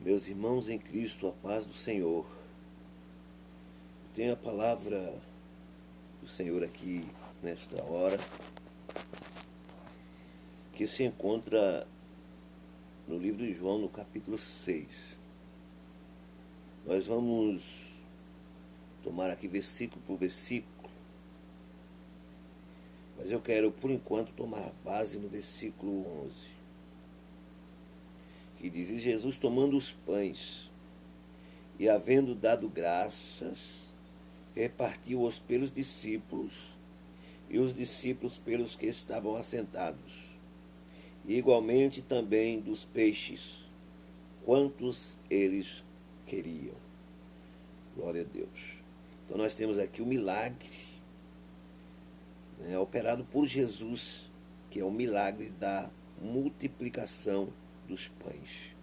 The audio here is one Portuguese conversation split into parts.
Meus irmãos em Cristo, a paz do Senhor. Tenho a palavra do Senhor aqui nesta hora, que se encontra no livro de João, no capítulo 6. Nós vamos tomar aqui versículo por versículo, mas eu quero, por enquanto, tomar base no versículo 11, que diz: E Jesus, tomando os pães e havendo dado graças, repartiu-os pelos discípulos, e os discípulos pelos que estavam assentados, e igualmente também dos peixes, quantos eles queriam. Glória a Deus. Então nós temos aqui o milagre, operado por Jesus, que é o milagre da multiplicação dos pães.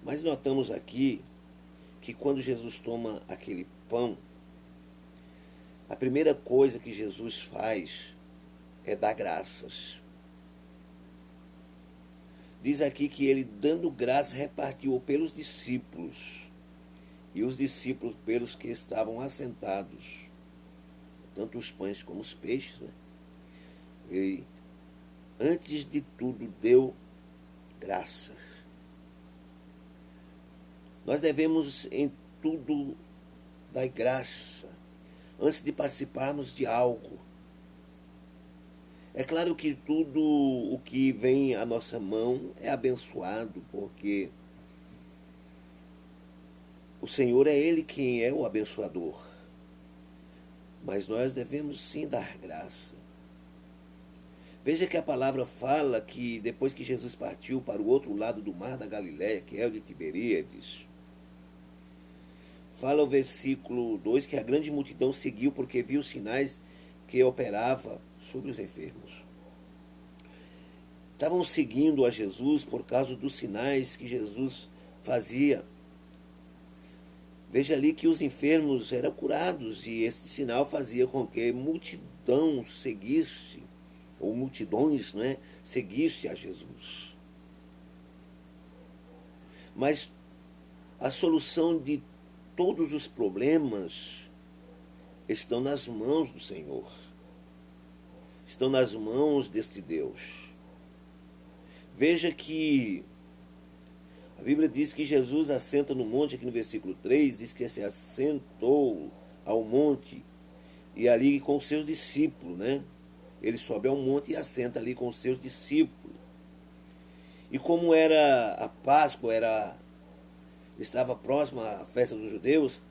Mas notamos aqui que quando Jesus toma aquele pão, a primeira coisa que Jesus faz é dar graças. Diz aqui que ele, dando graças, repartiu pelos discípulos, e os discípulos pelos que estavam assentados, tanto os pães como os peixes, Ele, antes de tudo, deu graças. Nós devemos em tudo dar graça antes de participarmos de algo. É claro que tudo o que vem à nossa mão é abençoado, porque o Senhor é Ele quem é o abençoador. Mas nós devemos sim dar graça. Veja que a palavra fala que depois que Jesus partiu para o outro lado do mar da Galiléia, que é o de Tiberíades, fala o versículo 2 que a grande multidão seguiu porque viu os sinais que operava sobre os enfermos. Estavam seguindo a Jesus por causa dos sinais que Jesus fazia. Veja ali que os enfermos eram curados, e esse sinal fazia com que multidão seguisse, ou multidões, seguisse a Jesus. Mas a solução de todos os problemas estão nas mãos do Senhor. Estão nas mãos deste Deus. Veja que a Bíblia diz que Jesus assenta no monte, aqui no versículo 3, diz que se assentou ao monte, e ali com os seus discípulos, Ele sobe ao monte e assenta ali com os seus discípulos. E como era a Páscoa, estava próxima à festa dos judeus,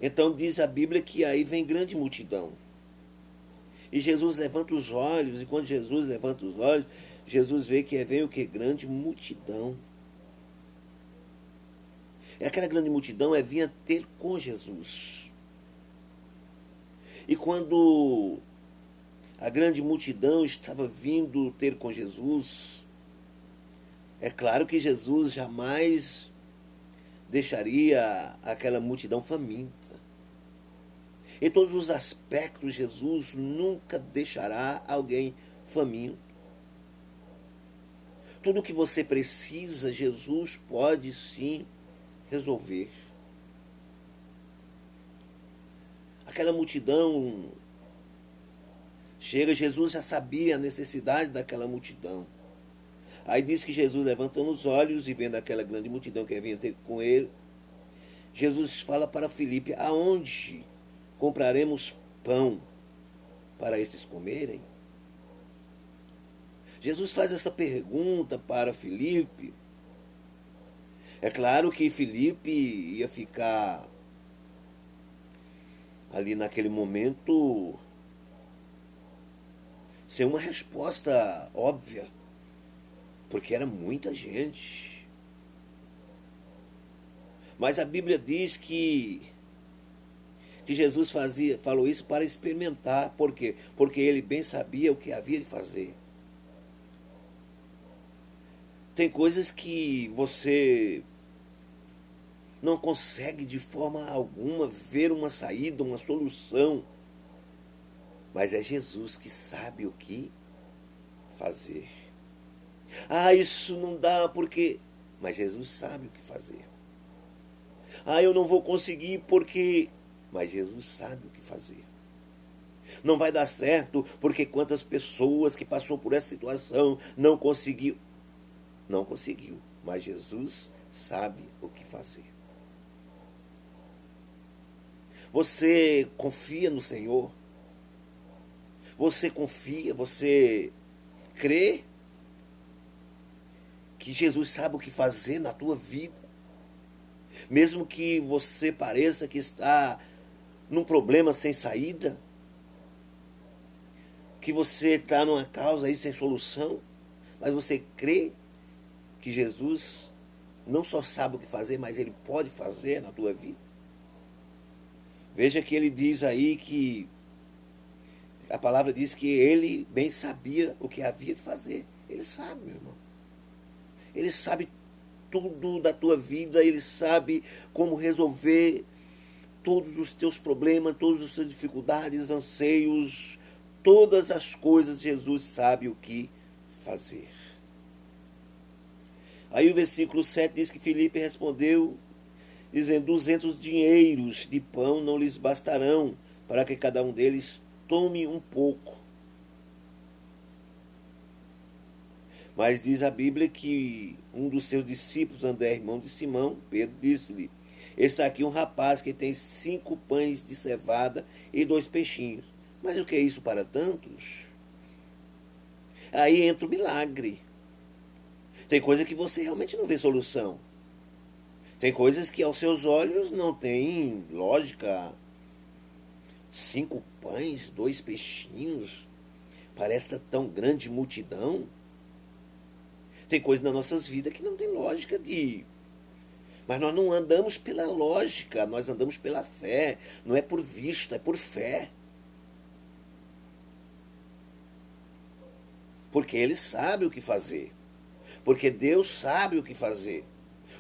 então diz a Bíblia que aí vem grande multidão. E Jesus levanta os olhos, e quando Jesus levanta os olhos, Jesus vê que vem o que? Grande multidão. E aquela grande multidão vinha ter com Jesus. E quando a grande multidão estava vindo ter com Jesus, é claro que Jesus jamais deixaria aquela multidão faminta. Em todos os aspectos, Jesus nunca deixará alguém faminto. Tudo o que você precisa, Jesus pode sim resolver. Aquela multidão chega, Jesus já sabia a necessidade daquela multidão. Aí diz que Jesus, levantando os olhos e vendo aquela grande multidão que vinha ter com ele, Jesus fala para Filipe: aonde compraremos pão para estes comerem? Jesus faz essa pergunta para Filipe. É claro que Filipe ia ficar ali naquele momento sem uma resposta óbvia, porque era muita gente. Mas a Bíblia diz que Jesus falou isso para experimentar. Por quê? Porque ele bem sabia o que havia de fazer. Tem coisas que você não consegue de forma alguma ver uma saída, uma solução. Mas é Jesus que sabe o que fazer. Ah, isso não dá porque. Mas Jesus sabe o que fazer. Ah, eu não vou conseguir porque. Mas Jesus sabe o que fazer. Não vai dar certo porque quantas pessoas que passou por essa situação não conseguiu. Não conseguiu. Mas Jesus sabe o que fazer. Você confia no Senhor? Você confia? Você crê que Jesus sabe o que fazer na tua vida? Mesmo que você pareça que está num problema sem saída, que você está numa causa aí sem solução, mas você crê que Jesus não só sabe o que fazer, mas ele pode fazer na tua vida? Veja que ele diz aí que a palavra diz que ele bem sabia o que havia de fazer. Ele sabe, meu irmão. Ele sabe tudo da tua vida, ele sabe como resolver todos os teus problemas, todas as tuas dificuldades, anseios, todas as coisas, Jesus sabe o que fazer. Aí o versículo 7 diz que Filipe respondeu, dizendo: 200 dinheiros de pão não lhes bastarão, para que cada um deles tome um pouco. Mas diz a Bíblia que um dos seus discípulos, André, irmão de Simão, Pedro, disse-lhe: está aqui um rapaz que tem 5 pães de cevada e 2 peixinhos. Mas o que é isso para tantos? Aí entra o milagre. Tem coisa que você realmente não vê solução. Tem coisas que aos seus olhos não tem lógica. 5 pães, 2 peixinhos. Parece tão grande multidão. Tem coisas nas nossas vidas que não tem lógica de. Mas nós não andamos pela lógica, nós andamos pela fé. Não é por vista, é por fé. Porque Ele sabe o que fazer. Porque Deus sabe o que fazer.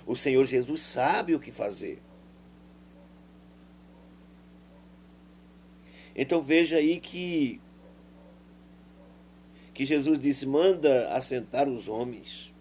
O Senhor Jesus sabe o que fazer. Então veja aí que Jesus disse: manda assentar os homens.